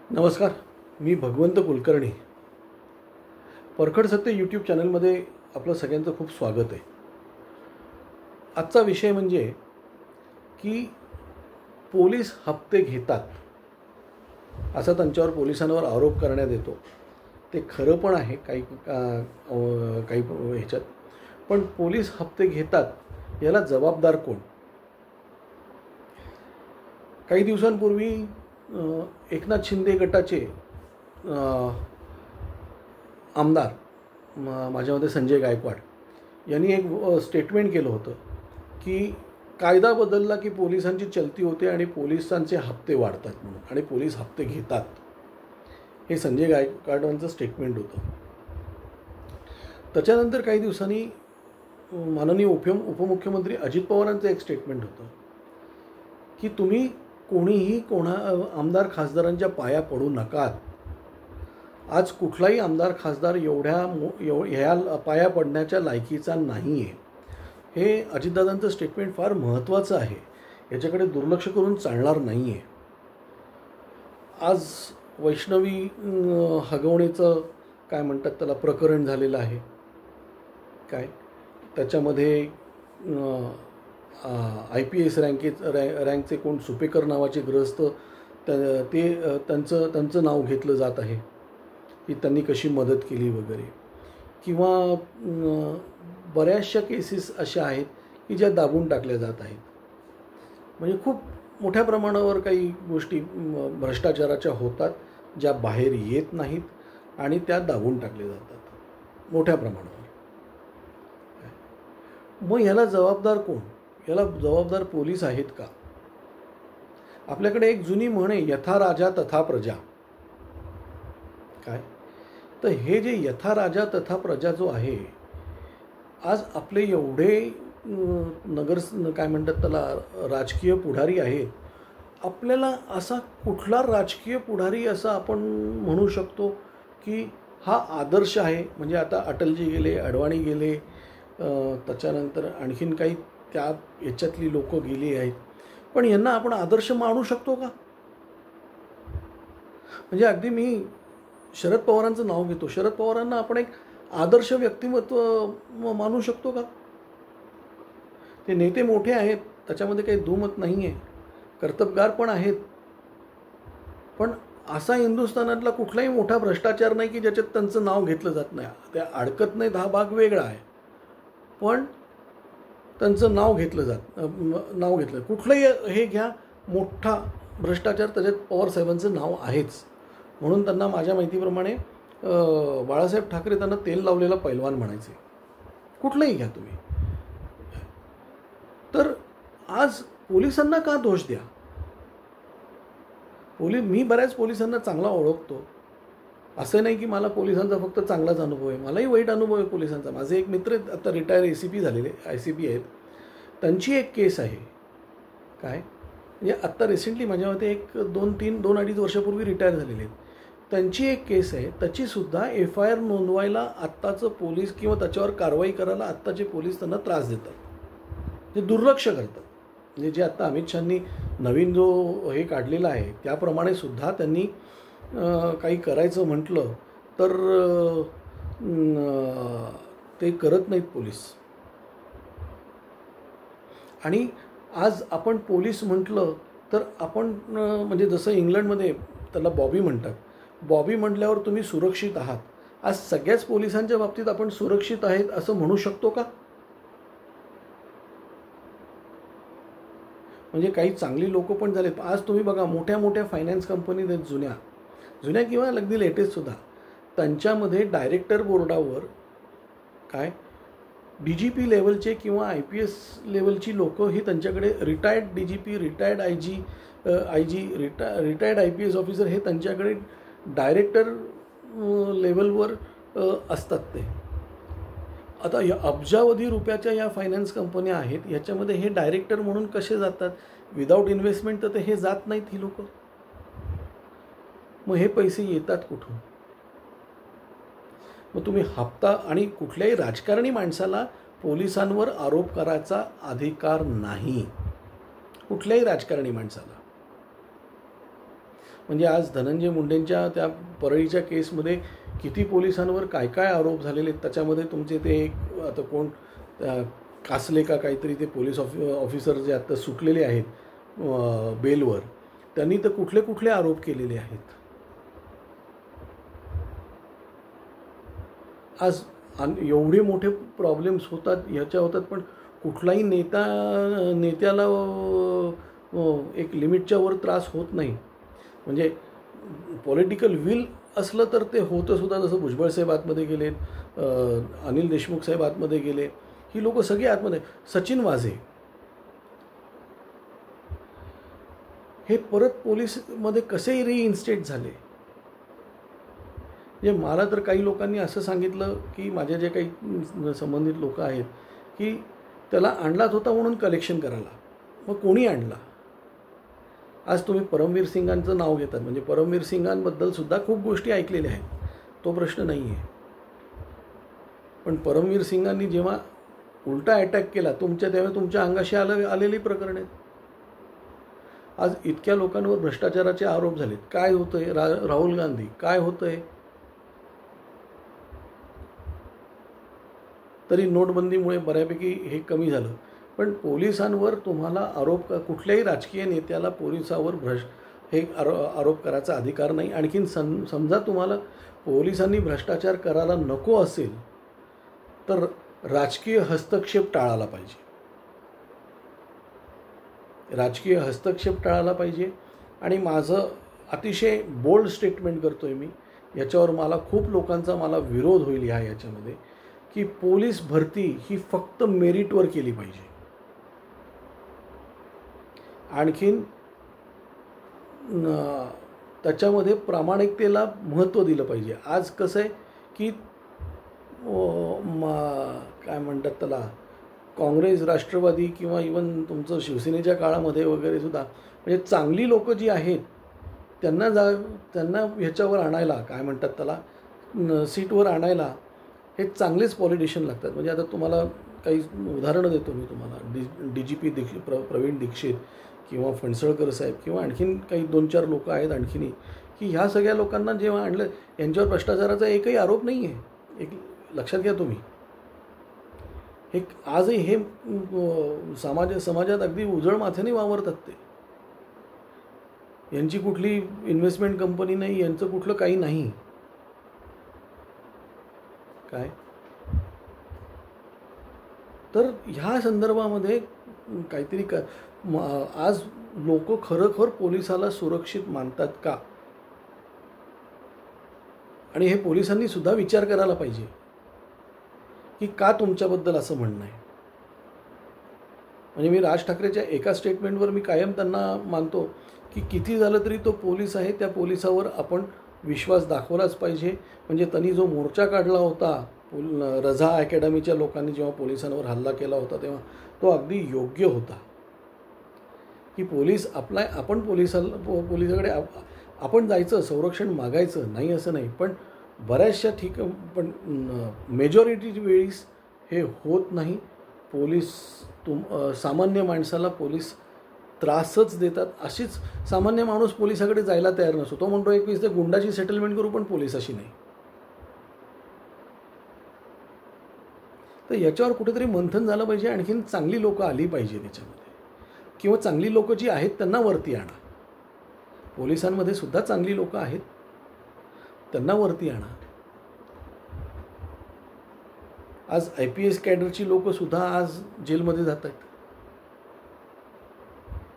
नमस्कार. मी भगवंत कुलकर्णी. परखड सत्य यूट्यूब चॅनलमध्ये आपलं सगळ्यांचं खूप स्वागत आहे. आजचा विषय म्हणजे की पोलीस हप्ते घेतात असा त्यांच्यावर पोलिसांवर आरोप करण्यात येतो. ते खरं पण आहे काही ह्याच्यात. पण पोलीस हप्ते घेतात याला जबाबदार कोण? काही दिवसांपूर्वी एकनाथ शिंदे गटाचे आमदार माझ्या मते संजय गायकवाड यांनी एक स्टेटमेंट केलं होतं की कायदा बदलला की पोलिसांची चलती होते आणि पोलिसांचे हप्ते वाढतात म्हणून, आणि पोलीस हप्ते घेतात. हे संजय गायकवाडांचं स्टेटमेंट होतं. त्याच्यानंतर काही दिवसांनी माननीय उपमुख्यमंत्री अजित पवारांचं एक स्टेटमेंट होतं की तुम्ही कोणीही आमदार खासदारांच्या पाया पडू नकात. आज कुठलाही आमदार खासदार ह्या पाया पडण्याच्या लायकीचा नाही आहे. हे अजितदादांचं स्टेटमेंट फार महत्त्वाचं आहे. याच्याकडे दुर्लक्ष करून चालणार नाही आहे. आज वैष्णवी हगवणेचं काय म्हणतात त्याला प्रकरण झालेलं आहे. त्याच्यामध्ये IPS रँकचे कोण सुपेकर नावाचे ग्रस्त त्यांचं नाव घेतलं जात आहे की त्यांनी कशी मदत केली वगैरे. किंवा बऱ्याचशा केसेस अशा आहेत की ज्या दाबून टाकल्या जात आहेत. म्हणजे खूप मोठ्या प्रमाणावर काही गोष्टी भ्रष्टाचाराच्या होतात ज्या बाहेर येत नाहीत आणि त्या दाबून टाकल्या जातात मोठ्या प्रमाणावर. मग ह्याला जबाबदार कोण? याला जबाबदार पोलीस आहेत का? आपल्याकडे एक जुनी म्हण आहे, यथा राजा तथा प्रजा. तर हे जे यथा राजा तथा प्रजा जो आहे, आज आपले एवढे काय म्हणतात त्याला राजकीय पुढारी आहेत. आपल्याला असा कुठला राजकीय पुढारी असा आपण म्हणू शकतो की हा आदर्श आहे? म्हणजे आता अटलजी गेले, अडवाणी गेले, त्याच्यानंतर आणखीन काही त्या याच्यातली लोकं गेली आहेत, पण यांना आपण आदर्श मानू शकतो का? म्हणजे अगदी मी शरद पवारांचं नाव घेतो. शरद पवारांना आपण एक आदर्श व्यक्तिमत्व मानू शकतो का? ते नेते मोठे आहेत, त्याच्यामध्ये काही दुमत नाही आहे, कर्तबगार पण आहेत, पण असा हिंदुस्थानातला कुठलाही मोठा भ्रष्टाचार नाही की ज्याच्यात त्यांचं नाव घेतलं जात नाही. ते अडकत नाहीत हा भाग वेगळा आहे, पण त्यांचं नाव घेतलं. कुठलंही हे घ्या, मोठा भ्रष्टाचार त्याच्यात पवारसाहेबांचं नाव आहेच. म्हणून त्यांना माझ्या माहितीप्रमाणे बाळासाहेब ठाकरे त्यांना तेल लावलेला पैलवान म्हणायचे. कुठलंही घ्या तुम्ही. तर आज पोलिसांना का दोष द्या? मी बऱ्याच पोलिसांना चांगला ओळखतो. असं नाही की मला पोलिसांचा फक्त चांगलाच अनुभव आहे, मलाही वाईट अनुभव आहे पोलिसांचा. माझे एक मित्र आता रिटायर ACP झालेले, ICP आहेत. त्यांची एक केस आहे. म्हणजे आत्ता रिसेंटली माझ्या मते 2-2.5 वर्षापूर्वी रिटायर झालेले आहेत. त्यांची एक केस आहे. त्याचीसुद्धा FIR नोंदवायला आत्ताचं पोलीस किंवा त्याच्यावर कारवाई करायला आत्ताचे पोलीस त्यांना त्रास देतात, ते दुर्लक्ष करतात. म्हणजे जे आत्ता अमित शहांनी नवीन जो हे काढलेला आहे त्याप्रमाणे सुद्धा त्यांनी काही करायचं म्हटलं तर ते करत नाहीत पोलीस. आणि आज आपण पोलीस म्हटलं तर आपण म्हणजे जसं इंग्लंडमध्ये त्याला बॉबी म्हणतात. बॉबी म्हटल्यावर तुम्ही सुरक्षित आहात. आज सगळ्याच पोलिसांच्या बाबतीत आपण सुरक्षित आहेत असं म्हणू शकतो का? म्हणजे काही चांगली लोक पण झालेत. आज तुम्ही बघा, मोठ्या मोठ्या फायनान्स कंपनीज आहेत, जुन्या किंवा अगदी लेटेस्टसुद्धा, त्यांच्यामध्ये डायरेक्टर बोर्डावर DGP लेवलचे किंवा IPS लेवलची लोकं ही त्यांच्याकडे retired DGP, retired IG, retired IPS officer हे त्यांच्याकडे डायरेक्टर लेवलवर असतात. ते आता या अब्जावधी रुपयाच्या या फायनान्स कंपन्या आहेत, याच्यामध्ये हे डायरेक्टर म्हणून कसे जातात? विदाऊट इन्व्हेस्टमेंट तर हे जात नाहीत ही लोकं. मग हे पैसे येतात कुठून? मग तुम्ही हप्ता, आणि कुठल्याही राजकारणी माणसाला पोलिसांवर आरोप करायचा अधिकार नाही, कुठल्याही राजकारणी माणसाला. म्हणजे आज धनंजय मुंडेंच्या त्या परळीच्या केसमध्ये किती पोलिसांवर काय काय आरोप झालेले आहेत. त्याच्यामध्ये तुमचे ते एक आता कोण कासले का काहीतरी ते पोलीस ऑफिसर जे आता सुटलेले आहेत बेलवर, त्यांनी तर कुठले कुठले आरोप केलेले आहेत. आज एवढे मोठे प्रॉब्लेम्स होतात, ह्याच्या होतात, पण कुठलाही नेत्याला एक लिमिटच्या वर त्रास होत नाही. म्हणजे पॉलिटिकल विल असलं तर ते होतं सुद्धा. जसं भुजबळ साहेब आतमध्ये गेले, अनिल देशमुख साहेब आतमध्ये गेले, ही लोक सगळी आतमध्ये. सचिन वाझे हे परत पोलीसमध्ये कसे रिइन्स्टेट झाले. म्हणजे मला तर काही लोकांनी असं सांगितलं की माझ्या जे काही संबंधित लोक आहेत की त्याला आणलाच होता म्हणून कलेक्शन करायला. मग कोणी आणला? आज तुम्ही परमवीर सिंगांचं नाव घेतात, म्हणजे परमवीर सिंगांबद्दल सुद्धा खूप गोष्टी ऐकलेल्या आहेत, तो प्रश्न नाही आहे. पण परमवीर सिंगांनी जेव्हा उलटा अटॅक केला तेव्हा तुमच्या अंगाशी आलेली प्रकरण आहेत. आज इतक्या लोकांवर भ्रष्टाचाराचे आरोप झालेत. काय होतंय? राहुल गांधी काय होतंय? तरी नोटबंदीमुळे बऱ्यापैकी हे कमी झालं. पण पोलिसांवर तुम्हाला आरोप, कुठल्याही राजकीय नेत्याला पोलिसावर आरोप करायचा अधिकार नाही. आणखीन समजा तुम्हाला पोलिसांनी भ्रष्टाचार करायला नको असेल तर राजकीय हस्तक्षेप टाळायला पाहिजे. राजकीय हस्तक्षेप टाळायला पाहिजे. आणि माझं अतिशय बोल्ड स्टेटमेंट करतोय मी, याच्यावर मला खूप लोकांचा विरोध होईल याच्यामध्ये, की पोलीस भरती ही फक्त मेरिटवर केली पाहिजे. आणखीन त्याच्यामध्ये प्रामाणिकतेला महत्त्व दिलं पाहिजे. आज कसं आहे की काय म्हणतात त्याला, काँग्रेस, राष्ट्रवादी किंवा इवन तुमचं शिवसेनेच्या काळामध्ये वगैरे सुद्धा म्हणजे चांगली लोकं जी आहेत त्यांना ह्याच्यावर आणायला, काय म्हणतात त्याला, सीटवर आणायला हे चांगलेच पॉलिटिशियन लागतात. म्हणजे आता तुम्हाला काही उदाहरणं देतो मी तुम्हाला. DGP प्रवीण दीक्षित किंवा फणसळकर साहेब किंवा आणखीन काही 2-4 लोक आहेत आणखीनही, की ह्या सगळ्या लोकांना जेव्हा आणलं यांच्यावर भ्रष्टाचाराचा एकही आरोप नाही आहे. एक लक्षात घ्या तुम्ही. एक आजही हे समाजात अगदी उजळ माथ्याने वावरतात. ते यांची कुठली इन्व्हेस्टमेंट कंपनी नाही, यांचं कुठलं काही नाही. काय तर ह्या संदर्भामध्ये काहीतरी आज लोक खरोखर पोलिसाला सुरक्षित मानतात का? आणि हे पोलिसांनी सुद्धा विचार करायला पाहिजे की का तुमच्याबद्दल असं म्हणणं आहे. म्हणजे मी राज ठाकरेच्या एका स्टेटमेंटवर मी कायम त्यांना मानतो की किती झालं तरी तो पोलीस आहे, त्या पोलिसावर आपण विश्वास दाखवलाच पाहिजे. म्हणजे त्यांनी जो मोर्चा काढला होता रझा अकॅडमीच्या लोकांनी जेव्हा पोलिसांवर हल्ला केला होता तेव्हा तो अगदी योग्य होता. की आपण पोलिसाकडे आपण जायचं, संरक्षण मागायचं नाही असं नाही, पण बऱ्याचशा पण मेजॉरिटी वेळीस हे होत नाही. सामान्य माणसाला पोलीस त्रासच देतात. अशीच सामान्य माणूस पोलिसाकडे जायला तयार नसतो. तो म्हणतो एक ते गुंडाची सेटलमेंट करू, पण पोलिसाशी नाही. तर याच्यावर कुठेतरी मंथन झालं पाहिजे. आणखीन चांगली लोकं आली पाहिजे त्याच्यामध्ये, किंवा चांगली लोकं जी आहेत त्यांना वरती आणा. पोलिसांमध्ये सुद्धा चांगली लोकं आहेत, त्यांना वरती आणा. आज IPS कॅडरची लोकं सुद्धा आज जेलमध्ये जात आहेत,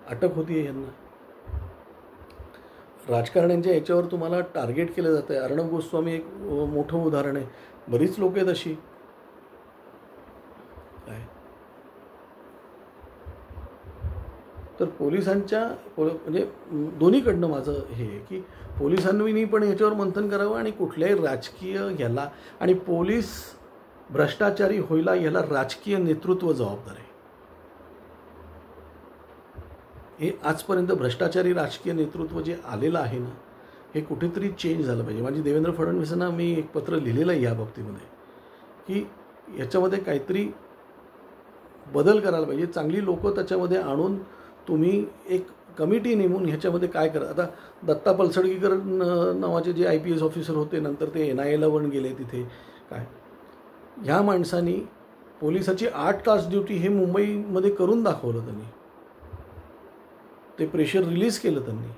अटक होती यांना. राजकारण्यांच्या याच्यावर तुम्हाला टार्गेट केलं जातं आहे. अर्णब गोस्वामी एक मोठं उदाहरण आहे. बरीच लोक आहेत अशी. काय तर पोलिसांच्या म्हणजे दोन्हीकडनं माझं हे आहे की पोलिसांनी पण याच्यावर मंथन करावं आणि कुठल्याही राजकीय ह्याला, आणि पोलीस भ्रष्टाचारी होईला याला राजकीय नेतृत्व जबाबदार आहे. हे आजपर्यंत भ्रष्टाचारी राजकीय नेतृत्व जे आलेलं आहे ना, हे कुठेतरी चेंज झालं पाहिजे. माझी देवेंद्र फडणवीसांना मी एक पत्र लिहिलेलं आहे या बाबतीमध्ये की याच्यामध्ये काहीतरी बदल करायला पाहिजे. चांगली लोकं त्याच्यामध्ये आणून तुम्ही एक कमिटी नेमून ह्याच्यामध्ये काय करा. आता दत्ता पलसडगीकर नावाचे जे IPS ऑफिसर होते, नंतर ते NIAला पण गेले तिथे. काय ह्या माणसांनी पोलिसाची 8 तास ड्युटी हे मुंबईमध्ये करून दाखवलं त्यांनी. ते प्रेशर रिलीज केलं त्यांनी.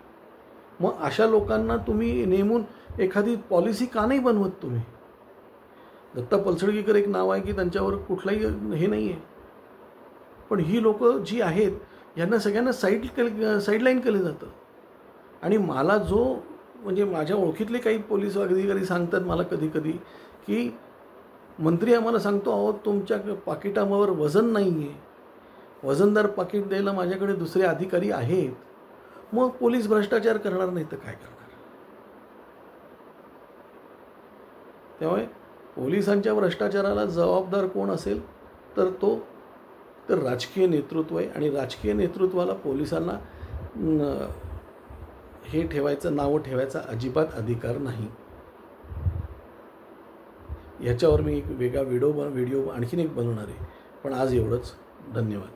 मग अशा लोकांना तुम्ही नेमून एखादी पॉलिसी का नाही बनवत तुम्ही? दत्ता पलसडगीकर एक नाव आहे की त्यांच्यावर कुठलाही हे नाही आहे, पण ही लोकं जी आहेत यांना सगळ्यांना साईडलाईन केलं जातं. आणि मला जो म्हणजे माझ्या ओळखीतले काही पोलीस अधिकारी सांगतात मला कधी कधी की मंत्री आम्हाला सांगतो, अहो तुमच्या पाकिटावर वजन नाही आहे, वजनदार पाकिट द्यायला माझ्याकडे दुसरे अधिकारी आहेत. मग पोलीस भ्रष्टाचार करणार नाही तर काय करणार? त्यामुळे पोलिसांच्या भ्रष्टाचाराला जबाबदार कोण असेल तर राजकीय नेतृत्व आहे. आणि राजकीय नेतृत्वाला पोलिसांना हे ठेवायचं, नावं ठेवायचा अजिबात अधिकार नाही. याच्यावर मी एक वेगळा व्हिडिओ आणखीन एक बनवणार आहे. पण आज एवढंच. धन्यवाद.